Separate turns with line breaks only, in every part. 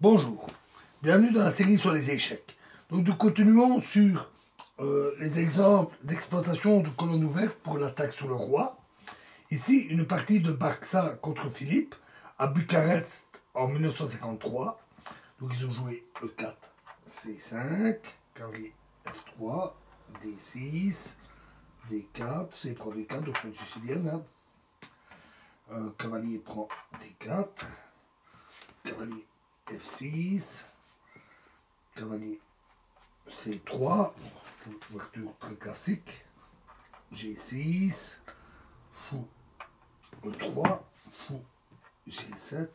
Bonjour, bienvenue dans la série sur les échecs. Donc nous continuons sur les exemples d'exploitation de colonnes ouvertes pour l'attaque sur le roi. Ici, une partie de Barça contre Philippe à Bucarest en 1953. Donc ils ont joué E4, C5, cavalier F3, D6, D4, C prend D4, donc c'est une sicilienne. Cavalier prend D4, cavalier F6, cavalier C3, ouverture très classique, G6, fou E3, fou G7,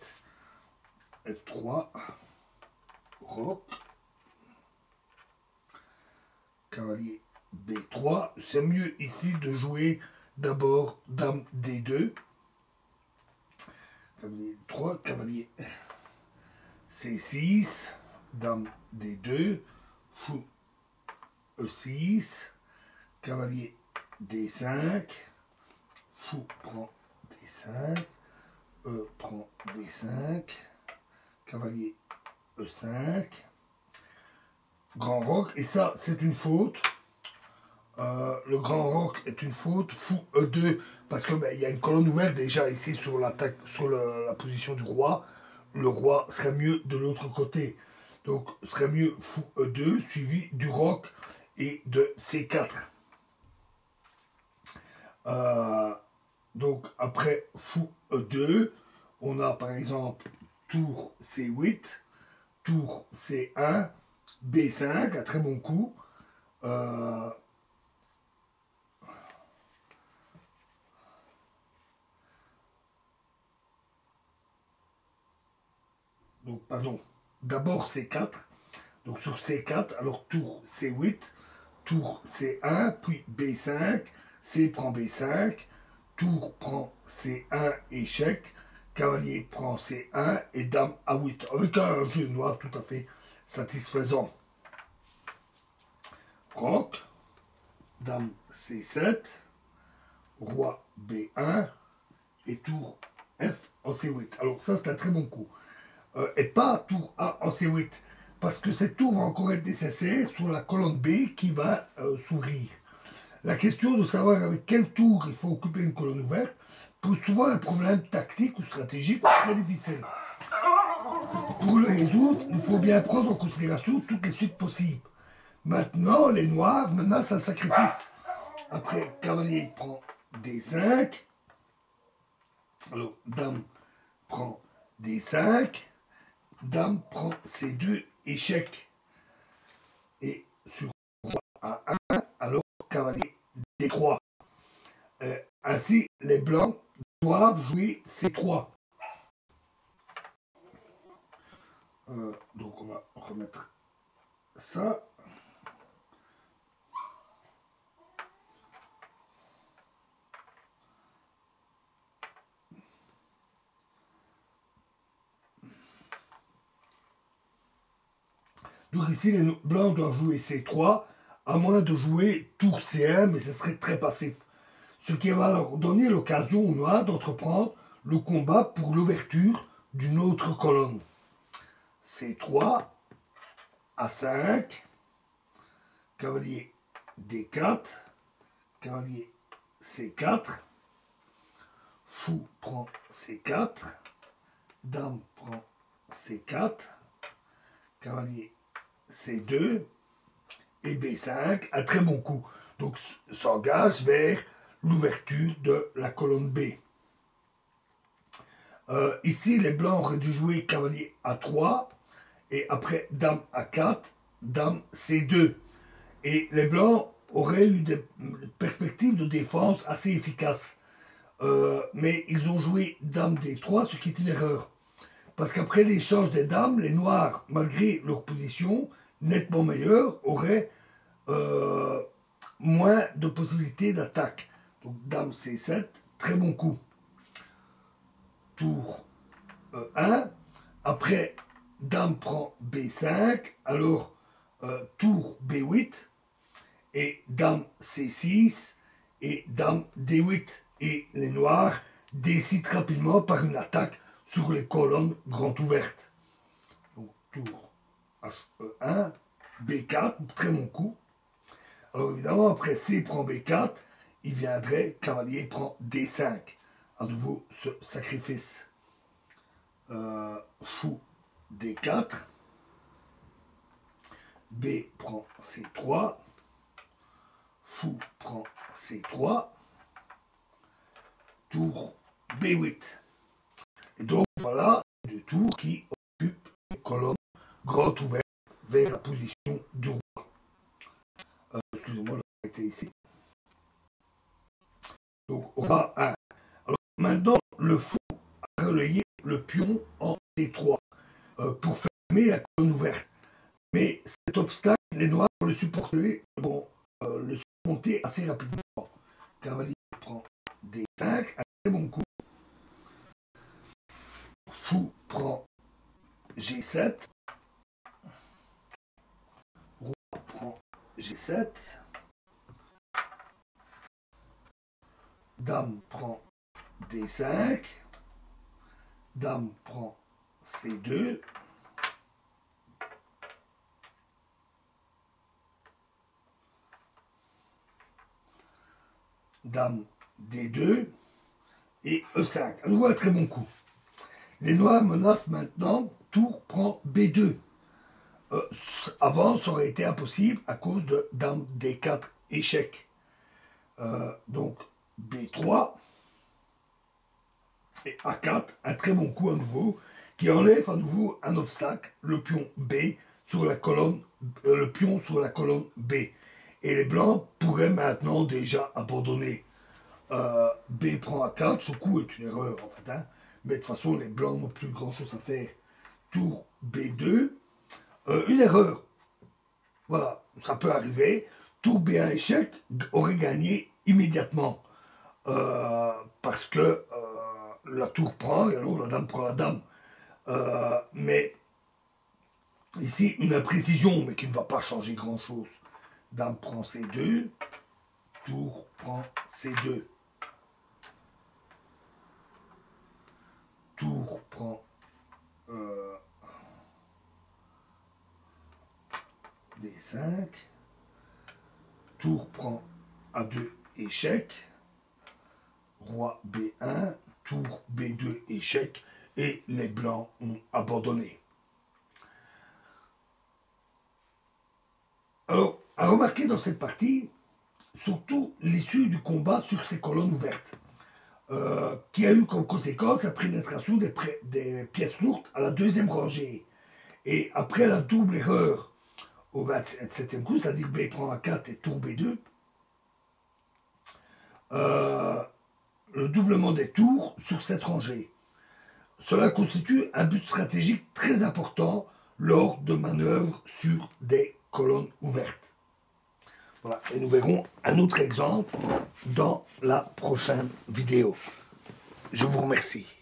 F3, roc, cavalier B3. C'est mieux ici de jouer d'abord dame D2, cavalier 3, cavalier C6, dame D2, fou E6, cavalier D5, fou prend D5, E prend D5, cavalier E5, grand roc, et ça c'est une faute. Le grand roc est une faute, fou E2, parce que il y a une colonne ouverte déjà ici sur l'attaque, sur la position du roi. Le roi serait mieux de l'autre côté. Donc, serait mieux fou E2, suivi du roc et de C4. Donc, après fou E2, on a par exemple tour C8, tour C1, B5, un très bon coup. Donc, pardon, d'abord C4. Donc, sur C4, alors tour C8, tour C1, puis B5, C prend B5, tour prend C1, échec, cavalier prend C1 et dame A8, avec un jeu noir tout à fait satisfaisant. Roc, dame C7, roi B1 et tour F en C8. Alors ça c'est un très bon coup. Et pas tour A en C8, parce que cette tour va encore être nécessaire sur la colonne B qui va s'ouvrir. La question de savoir avec quel tour il faut occuper une colonne ouverte pose souvent un problème tactique ou stratégique très difficile. Pour le résoudre, il faut bien prendre en considération toutes les suites possibles. Maintenant, les noirs menacent un sacrifice. Après, cavalier prend D5. Alors, dame prend D5. Dame prend C2, échec. Et sur roi A1, alors cavalier D3. Ainsi, les blancs doivent jouer C3. Donc on va remettre ça. Donc ici, les blancs doivent jouer C3, à moins de jouer tour C1, mais ce serait très passif. Ce qui va leur donner l'occasion aux noirs d'entreprendre le combat pour l'ouverture d'une autre colonne. C3, A5, cavalier D4, cavalier C4, fou prend C4, dame prend C4, cavalier C2 et B5, un très bon coup. Donc s'engage vers l'ouverture de la colonne B. Ici, les blancs auraient dû jouer cavalier A3 et après dame A4, dame C2. Et les blancs auraient eu des perspectives de défense assez efficaces. Mais ils ont joué dame D3, ce qui est une erreur. Parce qu'après l'échange des dames, les noirs, malgré leur position nettement meilleure, auraient moins de possibilités d'attaque. Donc dame C7, très bon coup. Tour 1. Après, dame prend B5. Alors, tour B8. Et dame C6. Et dame D8. Et les noirs décident rapidement par une attaque sur les colonnes grandes ouvertes. Donc, tour H1, B4, très bon coup. Alors évidemment, après C prend B4, il viendrait, cavalier prend D5. À nouveau, ce sacrifice. Fou D4. B prend C3. Fou prend C3. Tour B8. Et donc voilà deux tours qui occupent les colonnes grandes ouvertes vers la position du roi. Excusez-moi, là, été ici. Donc roi 1. Alors maintenant, le fou a relayé le pion en C3 pour fermer la colonne ouverte. Mais cet obstacle, les noirs vont le supporter, vont le surmonter assez rapidement. Cavalier prend D5, un très bon coup. Fou prend G7. Roi prend G7. Dame prend D5. Dame prend C2. Dame D2 et E5. À nouveau un très bon coup. Les noirs menacent maintenant, tour prend B2. Avant, ça aurait été impossible à cause de Dame D4 échec. Donc B3 et A4, un très bon coup à nouveau, qui enlève à nouveau un obstacle, le pion B sur la colonne, le pion sur la colonne B. Et les blancs pourraient maintenant déjà abandonner. B prend A4, ce coup est une erreur en fait, hein. Mais de toute façon les blancs n'ont plus grand chose à faire. Tour B2, une erreur. Voilà, ça peut arriver. Tour B1 échec aurait gagné immédiatement. Parce que la tour prend et alors la dame prend la dame. Mais ici, une imprécision, mais qui ne va pas changer grand-chose. Dame prend C2, tour prend C2. Tour prend D5. Tour prend A2 échec. Roi B1, tour B2 échec. Et les blancs ont abandonné. Alors, à remarquer dans cette partie, surtout l'issue du combat sur ces colonnes ouvertes, qui a eu comme conséquence la pénétration des pièces lourdes à la deuxième rangée. Et après la double erreur au 27e coup, c'est-à-dire B prend A4 et tour B2, le doublement des tours sur cette rangée. Cela constitue un but stratégique très important lors de manœuvres sur des colonnes ouvertes. Voilà, et nous verrons un autre exemple dans la prochaine vidéo. Je vous remercie.